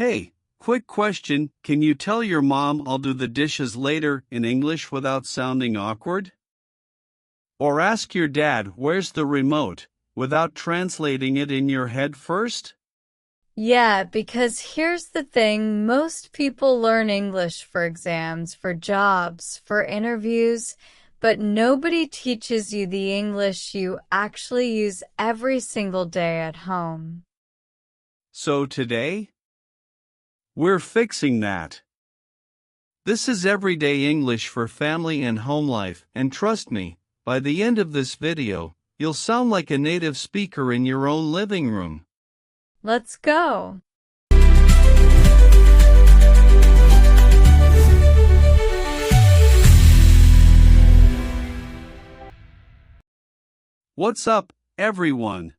Hey, quick question. Can you tell your mom I'll do the dishes later in English without sounding awkward? Or ask your dad where's the remote without translating it in your head first? Yeah, because here's the thing, most people learn English for exams, for jobs, for interviews, but nobody teaches you the English you actually use every single day at home. So today, we're fixing that. This is everyday English for family and home life, and trust me, by the end of this video, you'll sound like a native speaker in your own living room. Let's go. What's up, everyone?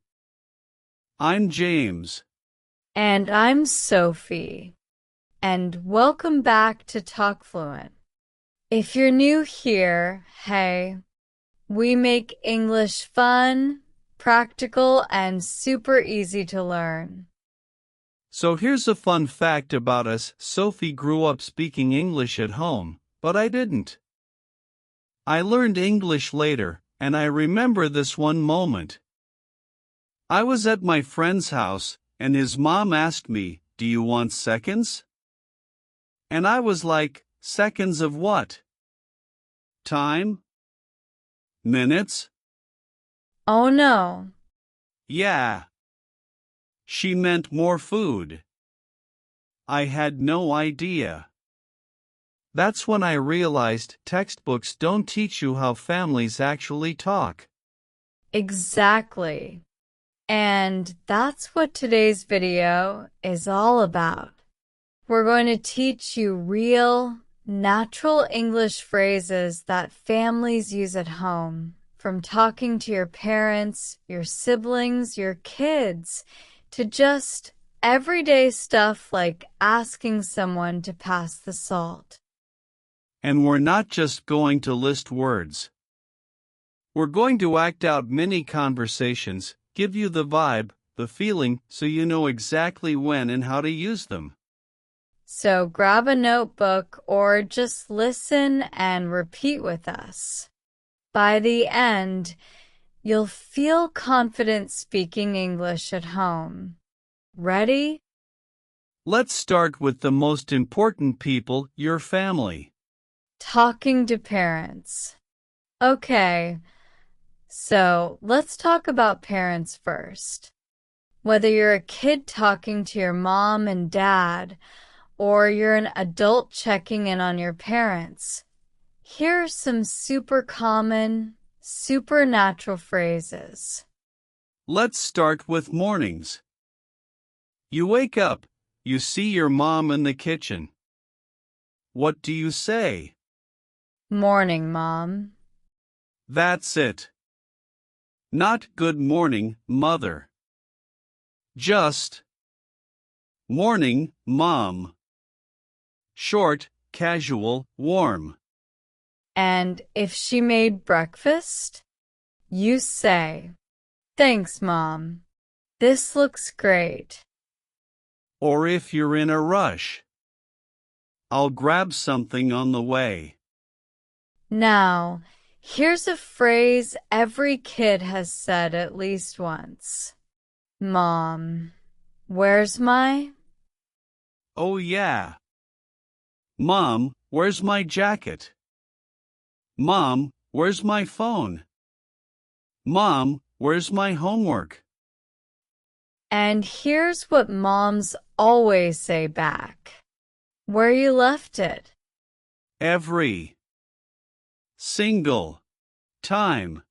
I'm James. And I'm Sophie. And welcome back to TalkFluent. If you're new here, hey, we make English fun, practical, and super easy to learn. So here's a fun fact about us. Sophie grew up speaking English at home, but I didn't. I learned English later, and I remember this one moment. I was at my friend's house, and his mom asked me, "Do you want seconds?" And I was like, "Seconds of what? Time? Minutes?" Oh no. Yeah. She meant more food. I had no idea. That's when I realized textbooks don't teach you how families actually talk. Exactly. And that's what today's video is all about. We're going to teach you real, natural English phrases that families use at home, from talking to your parents, your siblings, your kids, to just everyday stuff like asking someone to pass the salt. And we're not just going to list words. We're going to act out mini conversations, give you the vibe, the feeling, so you know exactly when and how to use them. So grab a notebook or just listen and repeat with us. By the end, you'll feel confident speaking English at home. Ready? Let's start with the most important people, your family. Talking to parents. Okay, so let's talk about parents first. Whether you're a kid talking to your mom and dad, or you're an adult checking in on your parents, here are some super common, super natural phrases. Let's start with mornings. You wake up, you see your mom in the kitchen. What do you say? Morning, Mom. That's it. Not good morning, mother. Just morning, mom. Short, casual, warm. And if she made breakfast, you say, "Thanks, Mom. This looks great." Or if you're in a rush, "I'll grab something on the way." Now, here's a phrase every kid has said at least once. Mom, where's my? Oh yeah. Mom, where's my jacket? Mom, where's my phone? Mom, where's my homework? And here's what moms always say back. Where you left it. Every single time.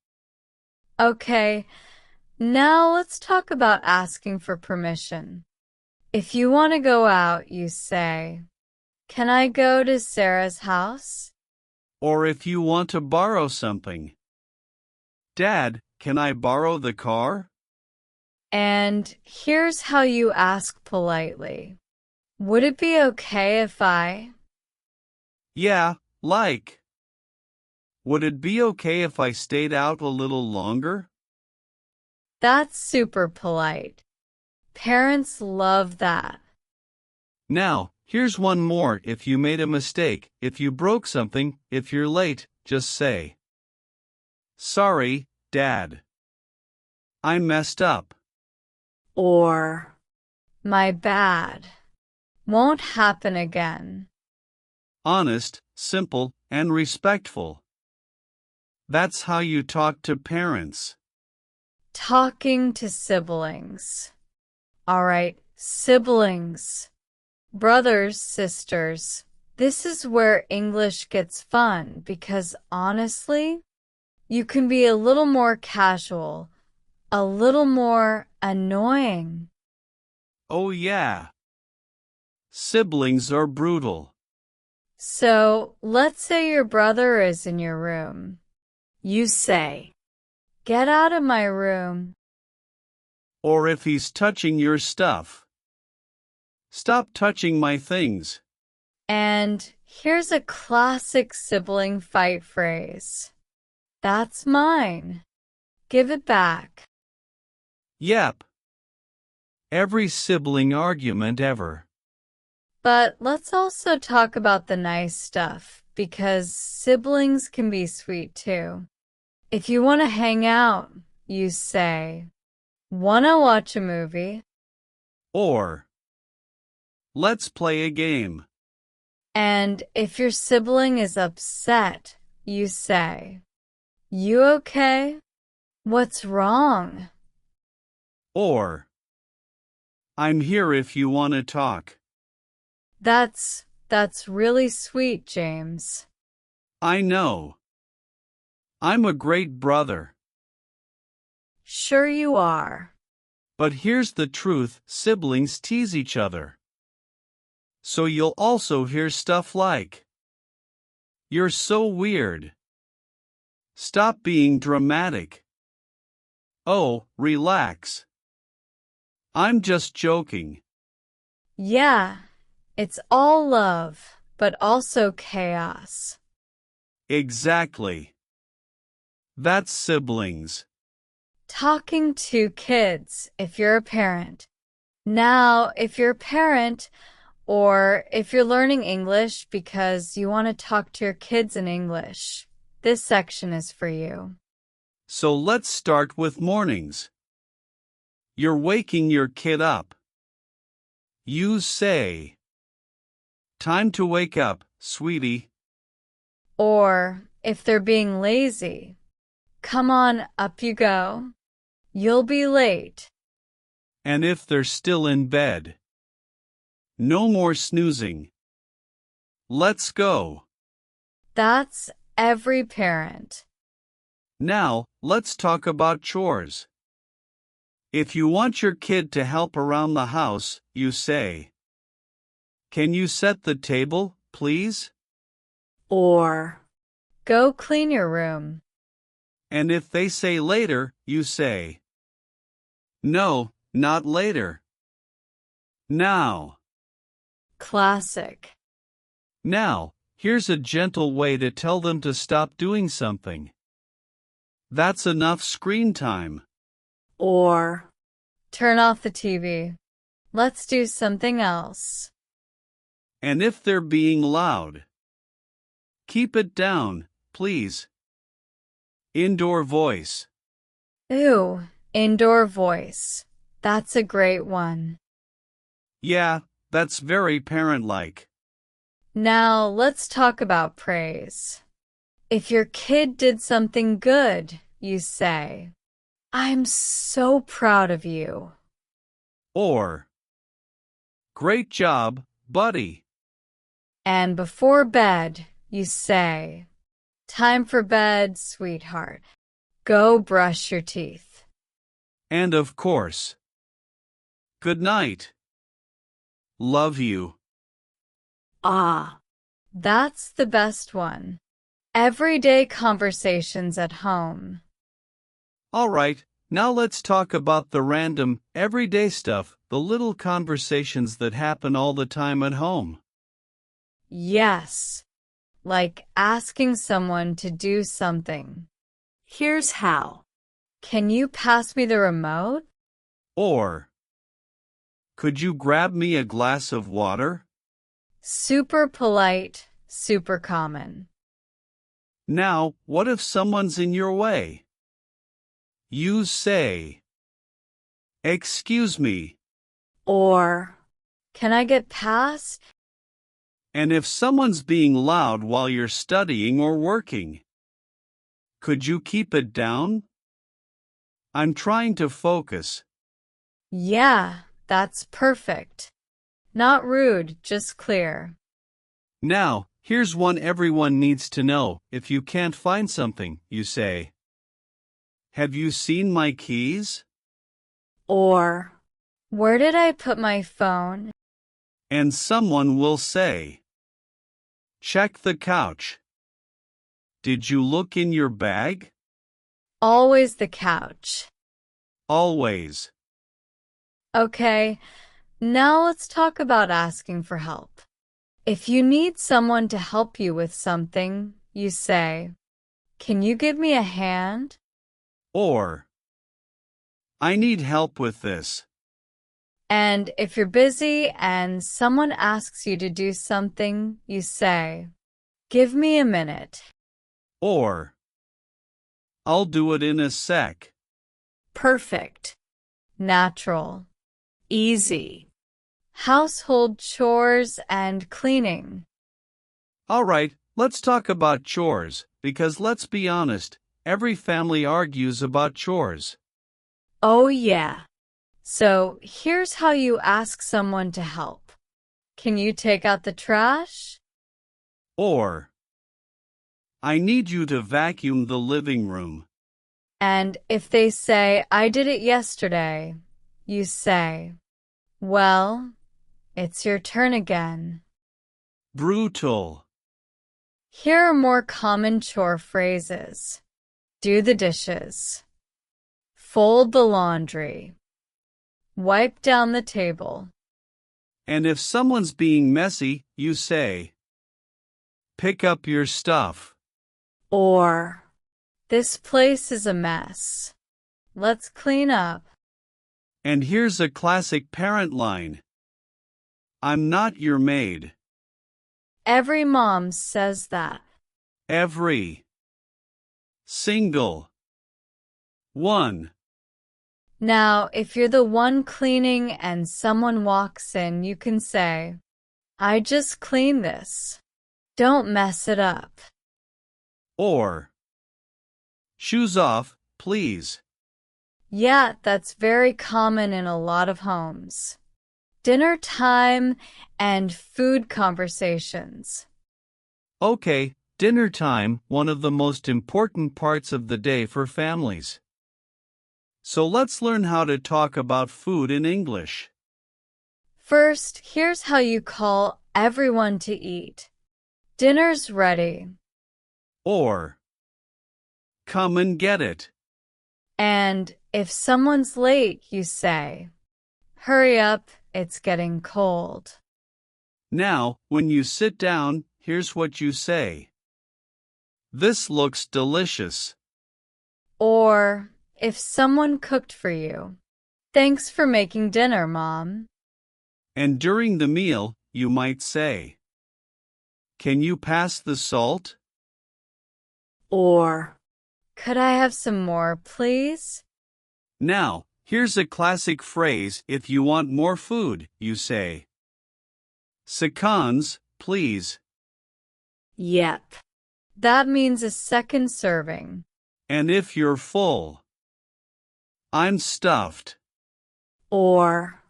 Okay, now let's talk about asking for permission. If you want to go out, you say, "Can I go to Sarah's house?" Or if you want to borrow something. "Dad, can I borrow the car?" And here's how you ask politely. Would it be okay if I? Yeah, like. Would it be okay if I stayed out a little longer? That's super polite. Parents love that. Now, here's one more. If you made a mistake, if you broke something, if you're late, just say, "Sorry, Dad. I messed up." Or, "My bad. Won't happen again." Honest, simple, and respectful. That's how you talk to parents. Talking to siblings. All right, siblings. Brothers, sisters. This is where English gets fun because honestly, you can be a little more casual, a little more annoying. Oh yeah. Siblings are brutal. So, let's say your brother is in your room. You say, "Get out of my room." Or if he's touching your stuff, "Stop touching my things." And here's a classic sibling fight phrase. "That's mine. Give it back." Yep. Every sibling argument ever. But let's also talk about the nice stuff, because siblings can be sweet too. If you want to hang out, you say, "Wanna watch a movie?" Or, "Let's play a game." And if your sibling is upset, you say, "You okay? What's wrong?" Or, "I'm here if you want to talk." That's really sweet, James. I know. I'm a great brother. Sure you are. But here's the truth, siblings tease each other. So you'll also hear stuff like, "You're so weird. Stop being dramatic. Oh, relax. I'm just joking." Yeah, it's all love, but also chaos. Exactly. That's siblings. Talking to kids if you're a parent. Now, if you're a parent, or if you're learning English because you want to talk to your kids in English, this section is for you. So let's start with mornings. You're waking your kid up. You say, "Time to wake up, sweetie." Or if they're being lazy, "Come on, up you go. You'll be late." And if they're still in bed, "No more snoozing. Let's go." That's every parent. Now, let's talk about chores. If you want your kid to help around the house, you say, "Can you set the table, please?" Or, "Go clean your room." And if they say later, you say, "No, not later. Now." Classic. Now, here's a gentle way to tell them to stop doing something. "That's enough screen time." Or, "Turn off the TV. Let's do something else." And if they're being loud, "Keep it down, please." Indoor voice. Ooh, indoor voice. That's a great one. Yeah, that's very parent-like. Now let's talk about praise. If your kid did something good, you say, "I'm so proud of you." Or, "Great job, buddy." And before bed, you say, "Time for bed, sweetheart. Go brush your teeth." And of course, "Good night. Love you." Ah, that's the best one. Everyday conversations at home. Alright, now let's talk about the random, everyday stuff, the little conversations that happen all the time at home. Yes, like asking someone to do something. "Here's how. Can you pass me the remote?" Or, Could you grab me a glass of water? Super polite, super common. Now, what if someone's in your way? You say, "Excuse me." Or, can I get past? And if someone's being loud while you're studying or working, could you keep it down? I'm trying to focus. Yeah, that's perfect. Not rude, just clear. Now, here's one everyone needs to know. If you can't find something, you say, "Have you seen my keys?" Or, where did I put my phone? And someone will say, "Check the couch. Did you look in your bag?" Always the couch. Always. Okay, now let's talk about asking for help. If you need someone to help you with something, you say, "Can you give me a hand?" Or, "I need help with this." And if you're busy and someone asks you to do something, you say, "Give me a minute." Or, "I'll do it in a sec." Perfect. Natural. Easy. Household chores and cleaning. Alright, let's talk about chores, because let's be honest, every family argues about chores. Oh yeah. So here's how you ask someone to help. Can you take out the trash? Or, "I need you to vacuum the living room." And if they say, "I did it yesterday," you say, "Well, it's your turn again." Brutal. Here are more common chore phrases. Do the dishes. Fold the laundry. Wipe down the table. And if someone's being messy, you say, "Pick up your stuff." Or, this place is a mess. Let's clean up. And here's a classic parent line. "I'm not your maid." Every mom says that. Every single one. Now, if you're the one cleaning and someone walks in, you can say, "I just cleaned this. Don't mess it up." Or, "Shoes off, please." Yeah, that's very common in a lot of homes. Dinner time and food conversations. Okay, dinner time, one of the most important parts of the day for families. So let's learn how to talk about food in English. First, here's how you call everyone to eat. Dinner's ready. Or, "Come and get it." And if someone's late, you say, "Hurry up, it's getting cold." Now, when you sit down, here's what you say. "This looks delicious." Or, if someone cooked for you, "Thanks for making dinner, Mom." And during the meal, you might say, "Can you pass the salt?" Or, "Could I have some more, please?" Now, here's a classic phrase. If you want more food, you say, "Seconds, please." Yep. That means a second serving. And if you're full, "I'm stuffed." Or,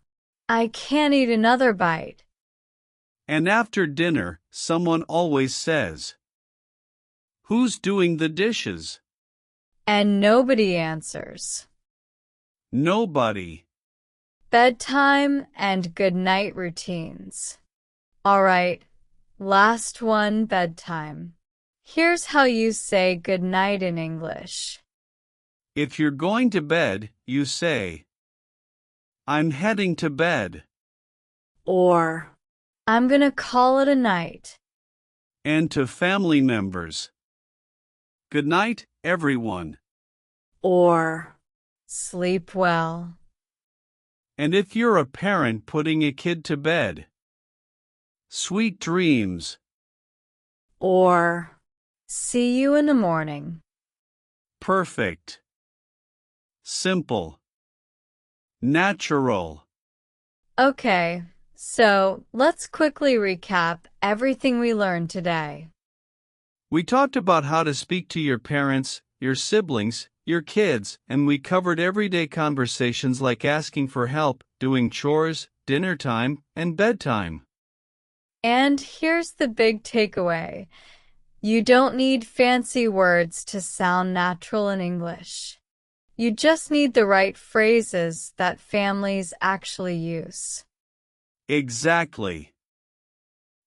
"I can't eat another bite." And after dinner, someone always says, "Who's doing the dishes?" And nobody answers. Nobody. Bedtime and good night routines. All right, last one, bedtime. Here's how you say good night in English. If you're going to bed, you say, "I'm heading to bed." Or, "I'm gonna call it a night." And to family members, "Good night, everyone." Or, "Sleep well." And if you're a parent putting a kid to bed, sweet dreams. Or, see you in the morning. Perfect. Simple. Natural. Okay, so let's quickly recap everything we learned today. We talked about how to speak to your parents, your siblings, your kids, and we covered everyday conversations like asking for help, doing chores, dinner time, and bedtime. And here's the big takeaway. You don't need fancy words to sound natural in English. You just need the right phrases that families actually use. Exactly.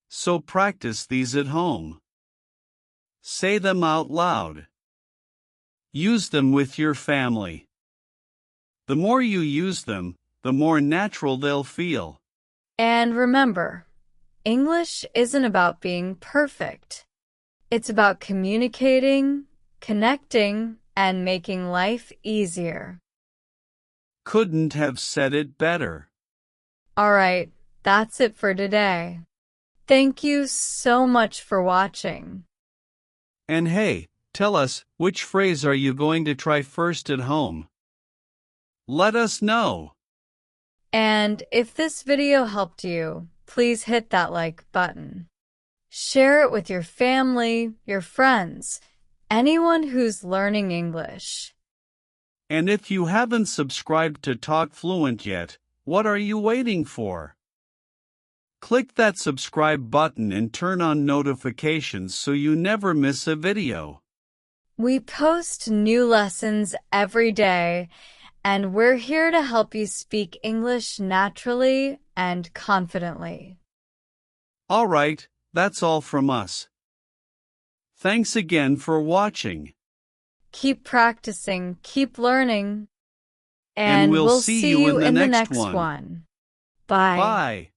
So practice these at home. Say them out loud. Use them with your family. The more you use them, the more natural they'll feel. And remember, English isn't about being perfect. It's about communicating, connecting, and making life easier. Couldn't have said it better. All right, that's it for today. Thank you so much for watching. And hey, tell us, which phrase are you going to try first at home? Let us know. And if this video helped you, please hit that like button. Share it with your family, your friends, anyone who's learning English. And if you haven't subscribed to TalkFluent yet, what are you waiting for? Click that subscribe button and turn on notifications so you never miss a video. We post new lessons every day, and we're here to help you speak English naturally and confidently. All right, that's all from us. Thanks again for watching. Keep practicing, keep learning, And and we'll we'll see see you you in the in the next next one. one. Bye. Bye.